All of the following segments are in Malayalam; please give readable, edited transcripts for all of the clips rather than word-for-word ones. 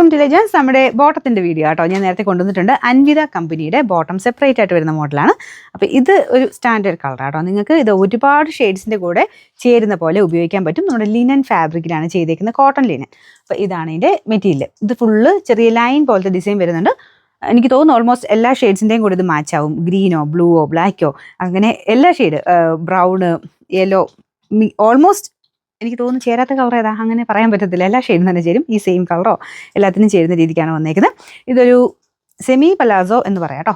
Welcome to legends. നമ്മുടെ ബോട്ടത്തിൻ്റെ വീഡിയോ കേട്ടോ ഞാൻ നേരത്തെ കൊണ്ടുവന്നിട്ടുണ്ട്. അൻവിത കമ്പനിയുടെ ബോട്ടം സെപ്പറേറ്റ് ആയിട്ട് വരുന്ന മോഡലാണ്. അപ്പോൾ ഇത് ഒരു സ്റ്റാൻഡേർഡ് കളറാട്ടോ. നിങ്ങൾക്ക് ഇത് ഒരുപാട് ഷെയ്ഡ്സിൻ്റെ കൂടെ ചേരുന്ന പോലെ ഉപയോഗിക്കാൻ പറ്റും. നമ്മുടെ ലിനൻ ഫാബ്രിക്കിലാണ് ചെയ്തേക്കുന്നത്, കോട്ടൺ ലിനൻ. അപ്പോൾ ഇതാണ് ഇതിൻ്റെ മെറ്റീരിയൽ. ഇത് ഫുള്ള് ചെറിയ ലൈൻ പോലത്തെ ഡിസൈൻ വരുന്നുണ്ട്. എനിക്ക് തോന്നുന്നു ഓൾമോസ്റ്റ് എല്ലാ ഷെയ്ഡ്സിൻ്റെയും കൂടെ ഇത് മാച്ച് ആവും. ഗ്രീനോ ബ്ലൂവോ ബ്ലാക്കോ അങ്ങനെ എല്ലാ ഷെയ്ഡ്, ബ്രൗണ് യെല്ലോ, ഓൾമോസ്റ്റ് എനിക്ക് തോന്നുന്നു ചേരാത്ത കളർ ഏതാ അങ്ങനെ പറയാൻ പറ്റത്തില്ല. എല്ലാ ഷെയ്ഡും തന്നെ ചേരും. ഈ സെയിം കളറോ എല്ലാത്തിനും ചേരുന്ന രീതിക്കാണ് വന്നേക്കുന്നത്. ഇതൊരു സെമി പലാസോ എന്ന് പറയാം കേട്ടോ.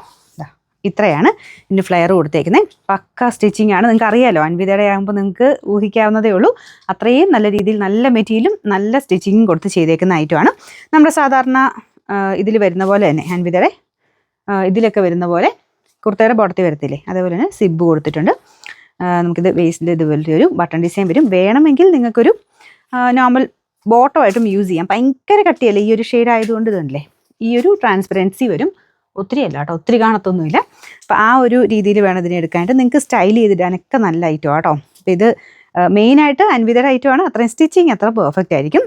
ഇത്രയാണ് ഇതിൻ്റെ ഫ്ലെയർ കൊടുത്തേക്കുന്നത്. പക്ക സ്റ്റിച്ചിങ് ആണ്. നിങ്ങൾക്ക് അറിയാമല്ലോ, അൻവിതയുടെ ആകുമ്പോൾ നിങ്ങൾക്ക് ഊഹിക്കാവുന്നതേ ഉള്ളൂ. അത്രയും നല്ല രീതിയിൽ നല്ല മെറ്റീരിയലും നല്ല സ്റ്റിച്ചിങ്ങും കൊടുത്ത് ചെയ്തേക്കുന്ന ഐറ്റമാണ്. നമ്മുടെ സാധാരണ ഇതിൽ വരുന്ന പോലെ തന്നെ അൻവിതയുടെ ഇതിലൊക്കെ വരുന്ന പോലെ കുർത്തയുടെ ബോട്ടത്തിൽ വരത്തില്ലേ, അതേപോലെ തന്നെ സിബ് കൊടുത്തിട്ടുണ്ട്. നമുക്കിത് വേസ്റ്റിൻ്റെ ഇതുപോലത്തെ ഒരു ബട്ടൺ ഡിസൈൻ വരും. വേണമെങ്കിൽ നിങ്ങൾക്കൊരു നോർമൽ ബോട്ടമായിട്ടും യൂസ് ചെയ്യാം. ഭയങ്കര കട്ടിയല്ലേ ഈ ഒരു ഷെയ്ഡ് ആയതുകൊണ്ട് ഇതല്ലേ ഈ ഒരു ട്രാൻസ്പെറൻസി വരും. ഒത്തിരി അല്ല കേട്ടോ, ഒത്തിരി കാണത്തൊന്നുമില്ല. അപ്പോൾ ആ ഒരു രീതിയിൽ വേണം ഇതിനെ എടുക്കാനായിട്ട്. നിങ്ങൾക്ക് സ്റ്റൈൽ ചെയ്തിടാനൊക്കെ നല്ല ഐറ്റം കേട്ടോ. അപ്പോൾ ഇത് മെയിനായിട്ട് അൻവിതയുടെ ഐറ്റമാണ്. അത്രയും സ്റ്റിച്ചിങ് അത്ര പെർഫെക്റ്റ് ആയിരിക്കും.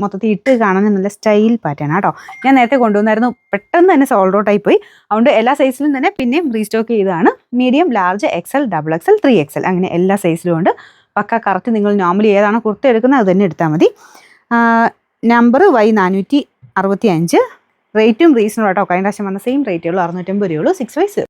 മൊത്തത്തിൽ ഇട്ട് കാണാൻ നല്ല സ്റ്റൈൽ പാറ്റേൺ കേട്ടോ. ഞാൻ നേരത്തെ കൊണ്ടുവന്നായിരുന്നു, പെട്ടെന്ന് തന്നെ സോൾഡ് ഔട്ട് ആയി പോയി. അതുകൊണ്ട് എല്ലാ സൈസിലും തന്നെ പിന്നെയും റീസ്റ്റോക്ക് ചെയ്തതാണ്. Medium, large, XL, XXL, 3XL അങ്ങനെ എല്ലാ സൈസിലും ഉണ്ട്. പക്ക കറക്റ്റ് നിങ്ങൾ നോർമലി ഏതാണോ കുർത്ത എടുക്കുന്നത് അത് തന്നെ എടുത്താൽ മതി. Number Y465. റേറ്റും റീസണബിൾ കേട്ടോ. കഴിഞ്ഞ പ്രാവശ്യം വന്ന സെയിം റേറ്റേ ഉള്ളൂ, 650 രൂപയുള്ളൂ. 6 വയസ്സ്.